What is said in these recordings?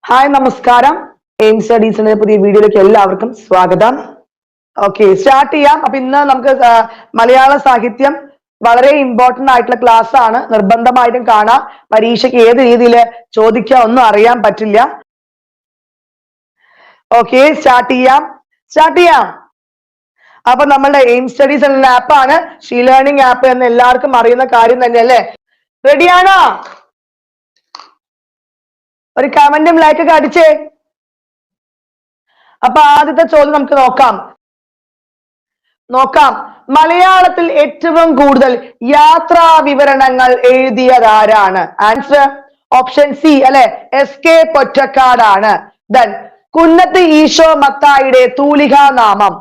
Hi നമസ്കാരം. Aim സ്റ്റഡീസിന്റെ പുതിയ വീഡിയോയിലേക്ക് എല്ലാവർക്കും സ്വാഗതം. ഓക്കെ, സ്റ്റാർട്ട് ചെയ്യാം. അപ്പൊ ഇന്ന് നമുക്ക് മലയാള സാഹിത്യം വളരെ ഇമ്പോർട്ടന്റ് ആയിട്ടുള്ള ക്ലാസ് ആണ്. നിർബന്ധമായിട്ടും കാണാം. പരീക്ഷയ്ക്ക് ഏത് രീതിയിൽ ചോദിക്കാം ഒന്നും അറിയാൻ പറ്റില്ല. ഓക്കെ, സ്റ്റാർട്ട് ചെയ്യാം. അപ്പൊ നമ്മളുടെ എയിം സ്റ്റഡീസ് എന്ന ആപ്പാണ് ഷീ ലേണിംഗ് ആപ്പ് എന്ന് എല്ലാവർക്കും അറിയുന്ന കാര്യം തന്നെയല്ലേ. റെഡിയാണോ? ഒരു കമന്റും ലൈക്കൊക്കെ അടിച്ചേ. അപ്പൊ ആദ്യത്തെ ചോദ്യം നമുക്ക് നോക്കാം. മലയാളത്തിൽ ഏറ്റവും കൂടുതൽ യാത്രാ വിവരണങ്ങൾ എഴുതിയതാരാണ്? ആൻസർ ഓപ്ഷൻ സി അല്ലെ, SK പൊറ്റക്കാടാണ്. ദെൻ കുന്നത്ത് ഈശോ മത്തായിയുടെ തൂലികാനാമം?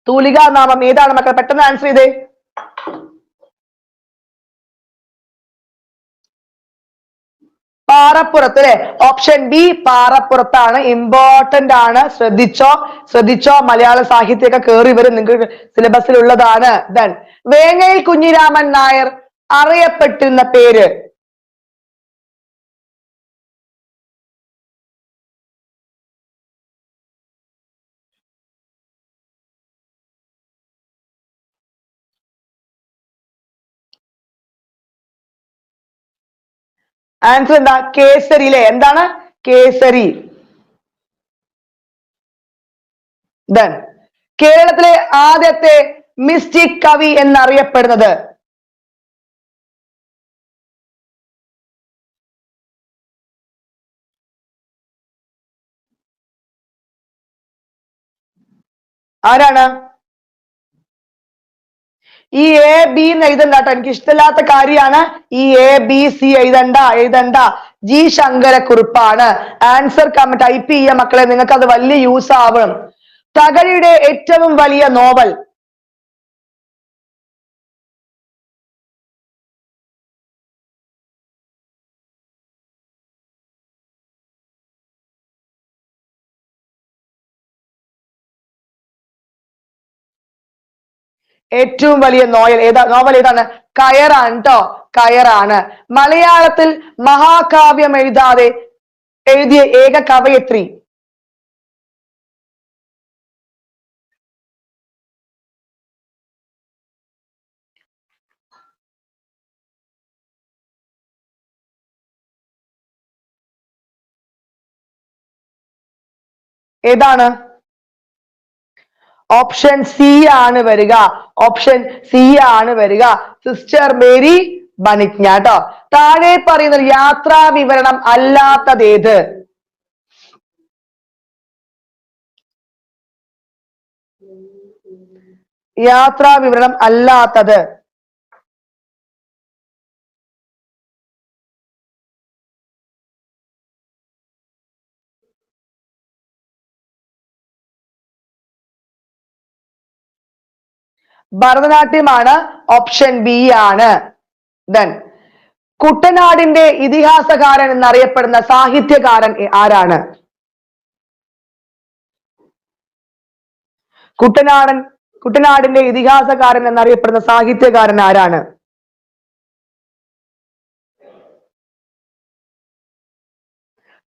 തൂലികാനാമം ഏതാണ് മക്കൾ? പെട്ടെന്ന് ആൻസർ ചെയ്തേ. പാറപ്പുറത്ത് അല്ലെ, ഓപ്ഷൻ ബി പാറപ്പുറത്താണ്. ഇമ്പോർട്ടന്റ് ആണ്, ശ്രദ്ധിച്ചോ. മലയാള സാഹിത്യമൊക്കെ കയറി വരും, നിങ്ങൾക്ക് സിലബസിൽ ഉള്ളതാണ്. ദെൻ വേങ്ങയിൽ കുഞ്ഞിരാമൻ നായർ അറിയപ്പെട്ടിരുന്ന പേര്? ആൻസർ എന്താ? കേസരി അല്ലെ. എന്താണ്? കേസരി. ദെൻ കേരളത്തിലെ ആദ്യത്തെ മിസ്റ്റിക് കവി എന്നറിയപ്പെടുന്നത്? ആരാണ്? ഈ A B എന്ന് എഴുതണ്ട കേട്ടോ, എനിക്ക് ഇഷ്ടമില്ലാത്ത കാര്യമാണ്. ഈ ABC എഴുതണ്ട. G ശങ്കരക്കുറുപ്പാണ്. ആൻസർ ടൈപ്പ് ചെയ്യുക മക്കളെ, നിങ്ങൾക്ക് അത് വലിയ യൂസ് ആവും. തകഴിയുടെ ഏറ്റവും വലിയ നോവൽ? ഏറ്റവും വലിയ നോവൽ ഏതാണ്? കയറാണ് ട്ടോ, കയറാണ്. മലയാളത്തിൽ മഹാകാവ്യം എഴുതിയ ഏക കവയത്രി? ഏതാണ്? ഓപ്ഷൻ സി ആണ് വരിക. സിസ്റ്റർ മേരി ബനിജ്ഞ ട്ടോ. താഴെ പറയുന്ന യാത്രാ വിവരണം അല്ലാത്തതേത്? യാത്രാ വിവരണം അല്ലാത്തത്? ഭരതനാട്യമാണ്. ഓപ്ഷൻ ബി ആണ്. ദെൻ കുട്ടനാടിന്റെ ഇതിഹാസകാരൻ എന്നറിയപ്പെടുന്ന സാഹിത്യകാരൻ ആരാണ്? കുട്ടനാടിന്റെ ഇതിഹാസകാരൻ എന്നറിയപ്പെടുന്ന സാഹിത്യകാരൻ ആരാണ്?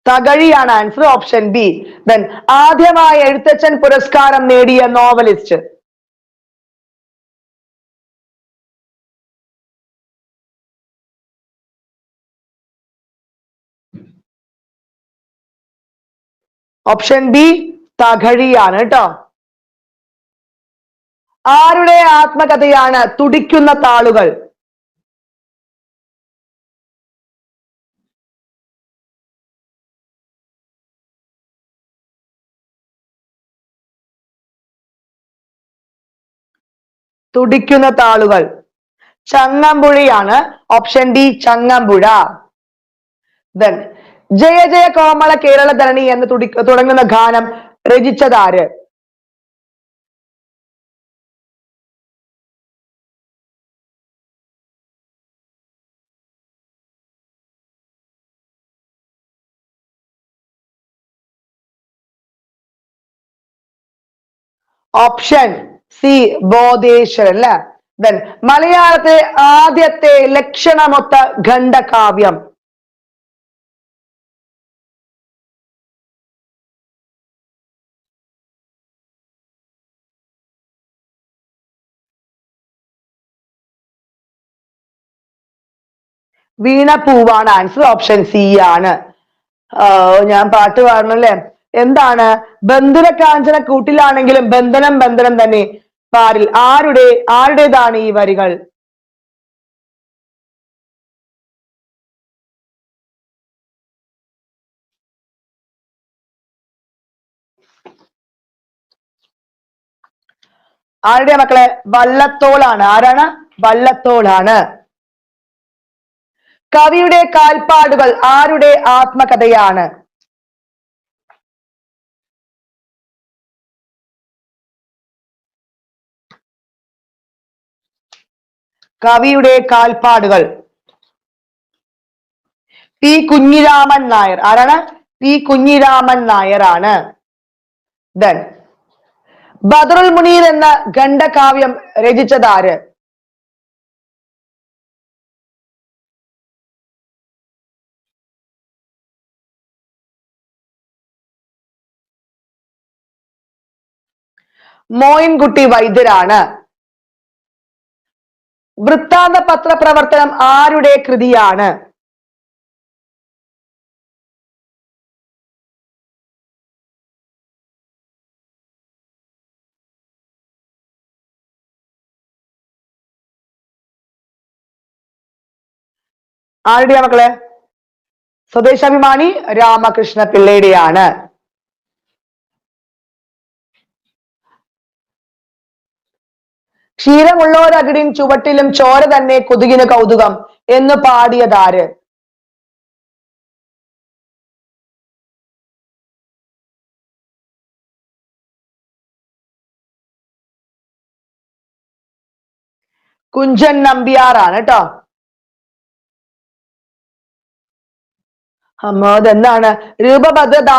തകഴിയാണ് ആൻസർ, ഓപ്ഷൻ ബി. ദെൻ ആദ്യമായി എഴുത്തച്ഛൻ പുരസ്കാരം നേടിയ നോവലിസ്റ്റ്? ഓപ്ഷൻ ബി തകഴിയാണ് കേട്ടോ. ആരുടെ ആത്മകഥയാണ് തുടിക്കുന്ന താളുകൾ? തുടിക്കുന്ന താളുകൾ ചങ്ങമ്പുഴയാണ്. Option D Changampuzha. ദെൻ ജയ ജയ കോമള കേരള ധരണി എന്ന് തുടങ്ങുന്ന ഗാനം രചിച്ചതാര്? ഓപ്ഷൻ സി ബോധേശ്വരൻ അല്ലെ. ദെൻ മലയാളത്തിലെ ആദ്യത്തെ ലക്ഷണമൊത്ത ഖണ്ഡകാവ്യം. വീണപ്പൂവാണ് ആൻസർ. ഓപ്ഷൻ സി ആണ്. ഞാൻ പാട്ട് പാടണല്ലേ. എന്താണ്? ബന്ധുര കാഞ്ചന കൂട്ടിലാണെങ്കിലും ബന്ധനം ബന്ധനം തന്നെ പാരിൽ. ആരുടേതാണ് ഈ വരികൾ? ആരുടെ മക്കളെ? വള്ളത്തോളാണ്. ആരാണ്? വള്ളത്തോളാണ്. കവിയുടെ കാൽപ്പാടുകൾ ആരുടെ ആത്മകഥയാണ്? കവിയുടെ കാൽപ്പാടുകൾ പി കുഞ്ഞിരാമൻ നായർ. ആരാണ്? പി കുഞ്ഞിരാമൻ നായർ ആണ്. ദെൻ ബദറുൽ മുനീർ എന്ന ഖണ്ഡകാവ്യം രചിച്ചതാര്? മോയിൻകുട്ടി വൈദ്യരാണ്. വൃത്താന്ത പത്രപ്രവർത്തനം ആരുടെ കൃതിയാണ്? ആരുടെയാ മക്കളെ? സ്വദേശാഭിമാനി രാമകൃഷ്ണ പിള്ളയുടെയാണ്. ക്ഷീരമുള്ളോരകിടിൻ ചുവട്ടിലും ചോര തന്നെ കൊതുകിന് കൗതുകം എന്ന് പാടിയതാര്? കുഞ്ചൻ നമ്പ്യാറാണ് കേട്ടോ. എന്താണ്? രൂപഭദ്രതാ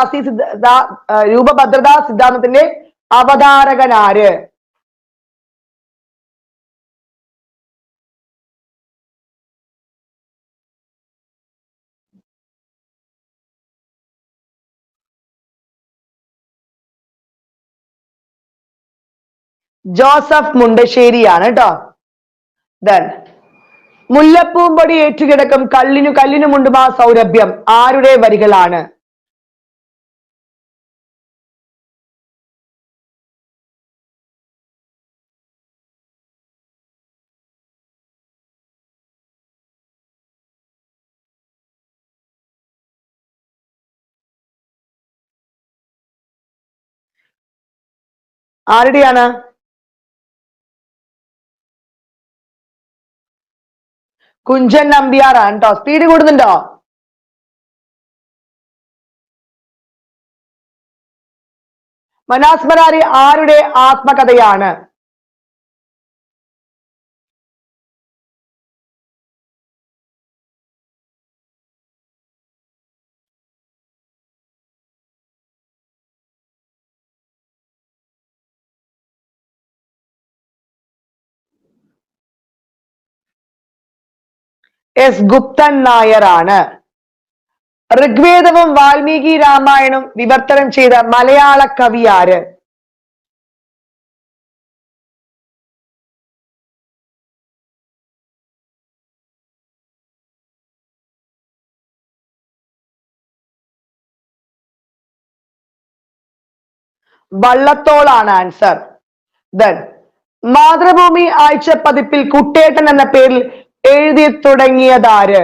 സിദ്ധാന്തത്തിന്റെ അവതാരകനാര്? ജോസഫ് മുണ്ടശ്ശേരിയാണ് കേട്ടോ. ദെൻ മുല്ലപ്പൂമ്പൊടി ഏറ്റുകിടക്കും കല്ലിനുമുണ്ടുമാ സൗരഭ്യം ആരുടെ വരികളാണ്? ആരുടെയാണ്? കുഞ്ചൻ നമ്പ്യാറാണ് കേട്ടോ. സ്പീഡ് കൂടുന്നുണ്ടോ? മനാസ് മരാരി ആരുടെ ആത്മകഥയാണ്? എസ് ഗുപ്തൻ നായർ ആണ്. ഋഗ്വേദവും വാൽമീകി രാമായണവും വിവർത്തനം ചെയ്ത മലയാള കവി ആര്? വള്ളത്തോളാണ് ആൻസർ. ദെൻ മാതൃഭൂമി ആഴ്ച പതിപ്പിൽ കുട്ടേട്ടൻ എന്ന പേരിൽ എഴുതി തുടങ്ങിയതാര്?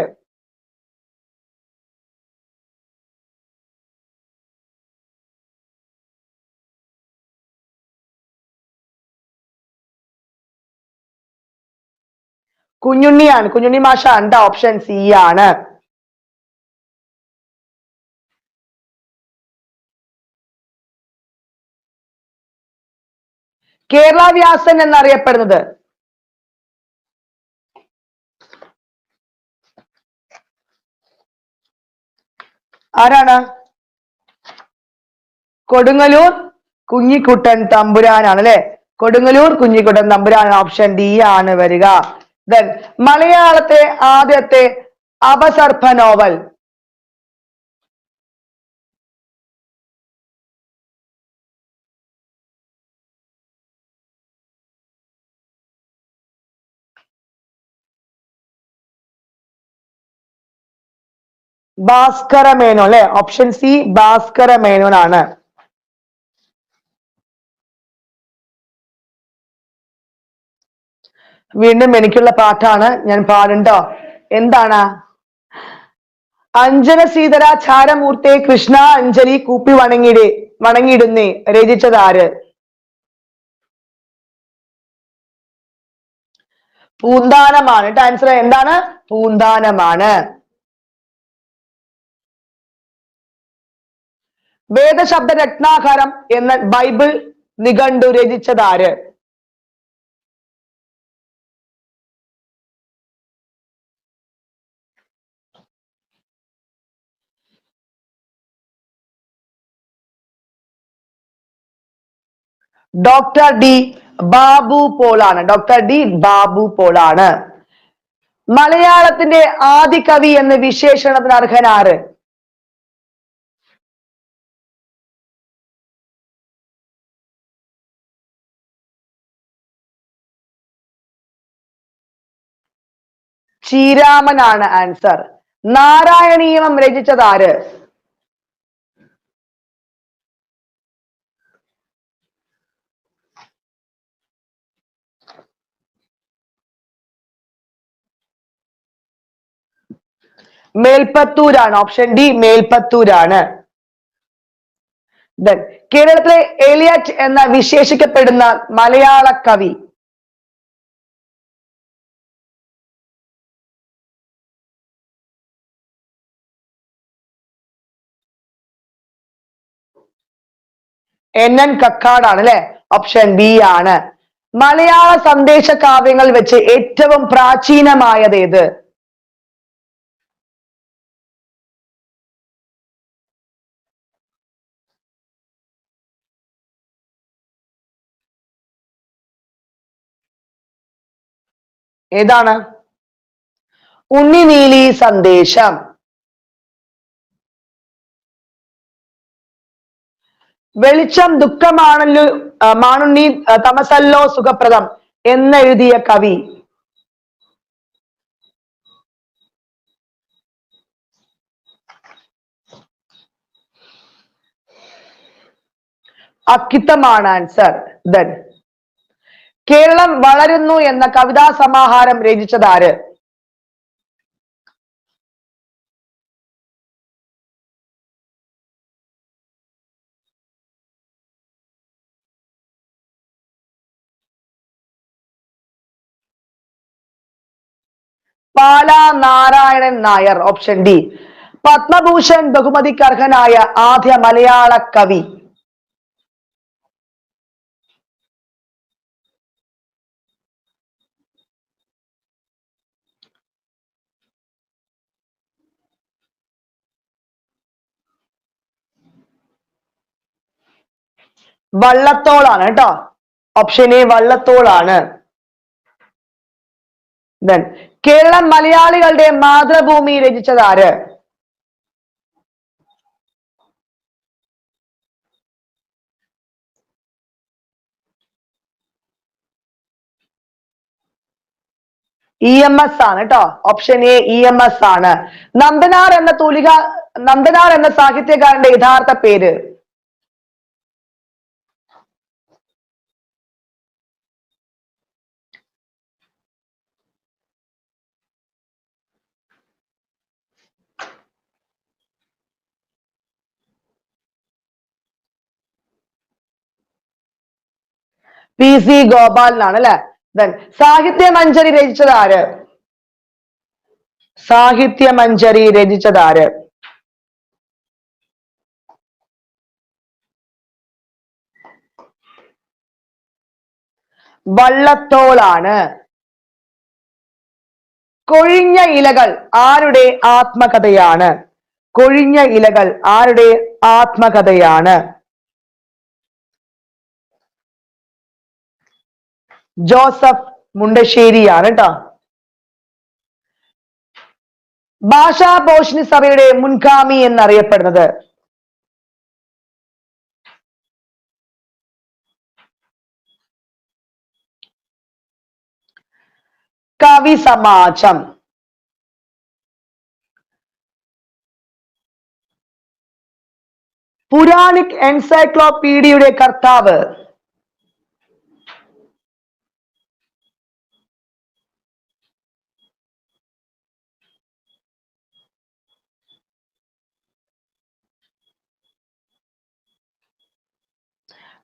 കുഞ്ഞുണ്ണിയാണ്. കുഞ്ഞുണ്ണി മാഷാണ്. ഓപ്ഷൻ സി ആണ്. കേരള വ്യാസൻ എന്നറിയപ്പെടുന്നത് ആരാണ്? കൊടുങ്ങല്ലൂർ കുഞ്ഞിക്കുട്ടൻ തമ്പുരാനാണ് അല്ലെ. കൊടുങ്ങല്ലൂർ കുഞ്ഞിക്കുട്ടൻ തമ്പുരാൻ, ഓപ്ഷൻ ഡി ആണ് വരിക. ദെൻ മലയാളത്തെ ആദ്യത്തെ അപസർപ്പ നോവൽ. ഭാസ്കര മേനോൻ അല്ലെ, ഓപ്ഷൻ സി ഭാസ്കര മേനോൻ ആണ്. വീണ്ടും എനിക്കുള്ള പാട്ടാണ്, ഞാൻ പാടുണ്ടോ? എന്താണ്? അഞ്ജന ശ്രീധര ചാരമൂർത്തെ കൃഷ്ണ അഞ്ജലി കൂപ്പി വണങ്ങിയിടുന്നേ രചിച്ചത് ആര്? പൂന്താനമാണ്. ആൻസർ എന്താണ്? പൂന്താനമാണ്. വേദശബ്ദ രത്നാകരം എന്ന ബൈബിൾ നിഘണ്ടു രചിച്ചത് ആര്? ഡോക്ടർ ഡി ബാബു പോളാണ്. ഡോക്ടർ ഡി ബാബു പോളാണ്. മലയാളത്തിന്റെ ആദി കവി എന്ന വിശേഷണത്തിന് അർഹനാര്? ശ്രീരാമനാണ് ആൻസർ. നാരായണീയം രചിച്ചത് ആര്? മേൽപ്പത്തൂരാണ്. ഓപ്ഷൻ ഡി മേൽപ്പത്തൂരാണ്. കേരളത്തിലെ എലിയറ്റ് എന്ന വിശേഷിക്കപ്പെടുന്ന മലയാള കവി? NN കക്കാടാണ് അല്ലെ, ഓപ്ഷൻ ബി ആണ്. മലയാള സന്ദേശ കാവ്യങ്ങൾ വെച്ച് ഏറ്റവും പ്രാചീനമായത് ഏത്? ഏതാണ്? ഉണ്ണിനീലി സന്ദേശം. വെളിച്ചം ദുഃഖമാണല്ലോ മാണുണ്ണി തമസല്ലോ സുഖപ്രദം എന്നെഴുതിയ കവി? അക്കിത്തമാണ് ആൻസർ. ദെൻ കേരളം വളരുന്നു എന്ന കവിതാ സമാഹാരം രചിച്ചത് ആര്? Pala Narayanan Nair, option D. പത്മഭൂഷൺ ബഹുമതിക്ക് അർഹനായ ആദ്യ മലയാള കവി? വള്ളത്തോളാണ് കേട്ടോ. ഓപ്ഷൻ എ വള്ളത്തോളാണ്. ദെൻ കേരളം മലയാളികളുടെ മാതൃഭൂമി രചിച്ചത് ആര്? EMS ആണ് കേട്ടോ. ഓപ്ഷൻ എ EMS ആണ്. നന്ദനാർ എന്ന സാഹിത്യകാരന്റെ യഥാർത്ഥ പേര്? PC ഗോപാലനാണ് അല്ലെ. ദെൻ സാഹിത്യമഞ്ജരി രചിച്ചത് ആര്? സാഹിത്യമഞ്ജരി രചിച്ചത് ആര്? വള്ളത്തോളാണ്. കൊഴിഞ്ഞ ഇലകൾ ആരുടെ ആത്മകഥയാണ്? കൊഴിഞ്ഞ ഇലകൾ ആരുടെ ആത്മകഥയാണ്? ജോസഫ് മുണ്ടശ്ശേരിയാണ് കേട്ടോ. ഭാഷാപോഷിണി സഭയുടെ മുൻഗാമി എന്നറിയപ്പെടുന്നത്? കവി സമാജം. പുരാണിക് എൻസൈക്ലോപീഡിയയുടെ കർത്താവ്?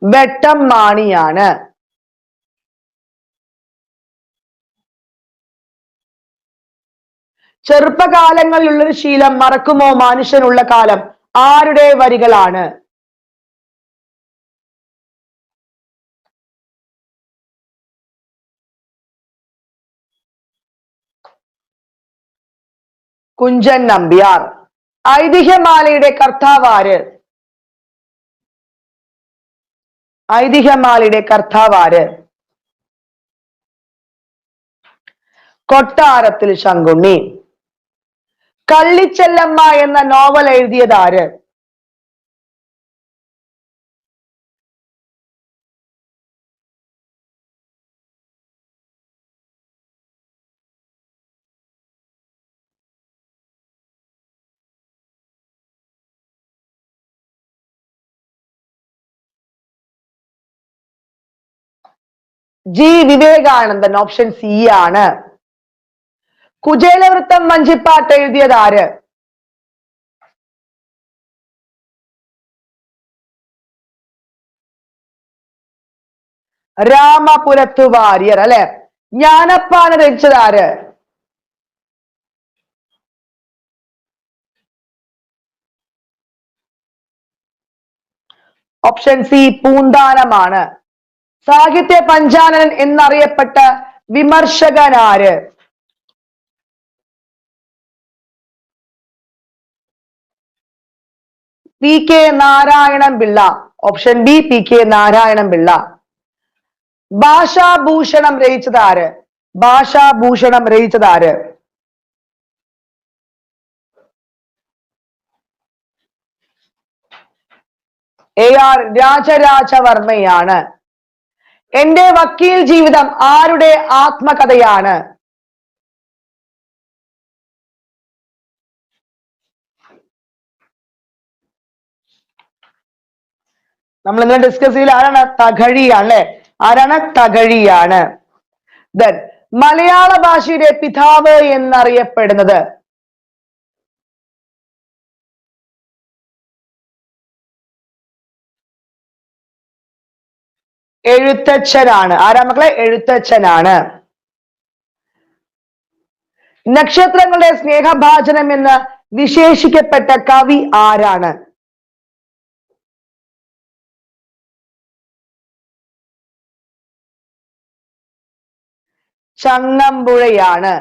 വെട്ടം മാണിയാണ്. ചെറുപ്പകാലങ്ങളിലുള്ളൊരു ശീലം മറക്കുമോ മനുഷ്യനുള്ള കാലം? ആരുടെ വരികളാണ്? കുഞ്ചൻ നമ്പ്യാർ. ഐതിഹ്യമാലയുടെ കർത്താവാര്? ഐതിഹ്യമാലയുടെ കർത്താവാര്? കൊട്ടാരത്തിൽ ശങ്കുണ്ണി. കള്ളിച്ചെല്ലമ്മ എന്ന നോവൽ എഴുതിയതാര്? ജി വിവേകാനന്ദൻ. ഓപ്ഷൻ സി ആണ്. കുചേലവൃത്തം വഞ്ചിപ്പാട്ട് എഴുതിയതാര്? രാമപുരത്തു വാര്യർ അല്ലെ. ജ്ഞാനപ്പാന രചിച്ചതാര്? ഓപ്ഷൻ സി പൂന്താനമാണ്. സാഹിത്യ പഞ്ചാനനൻ എന്നറിയപ്പെട്ട വിമർശകനാര്? P K Narayanan Pillai. Option B P K Narayanan Pillai. Bhashabhushanam രചിച്ചതാര്? ഭാഷാഭൂഷണം രചിച്ചതാര്? എ ആർ രാജരാജവർമ്മയാണ്. എന്റെ വക്കീൽ ജീവിതം ആരുടെ ആത്മകഥയാണ്? നമ്മൾ ഇന്നലെ ഡിസ്കസ് ചെയ്യൽ ആരാണ്? തകഴിയാണ് അല്ലെ. ആരാണ്? തകഴിയാണ്. ദെൻ മലയാള ഭാഷയുടെ പിതാവ് എന്നറിയപ്പെടുന്നത്? എഴുത്തച്ഛനാണ്. ആരാ മക്കളെ? എഴുത്തച്ഛനാണ്. നക്ഷത്രങ്ങളുടെ സ്നേഹഭാജനം എന്ന് വിശേഷിക്കപ്പെട്ട കവി ആരാണ്? ചങ്ങമ്പുഴയാണ്.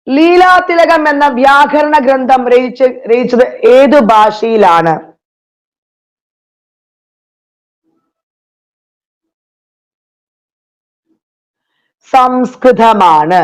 ലീലാതിലകം എന്ന വ്യാകരണ ഗ്രന്ഥം രചിച്ചത് ഏതു ഭാഷയിലാണ്? സംസ്കൃതമാണ്.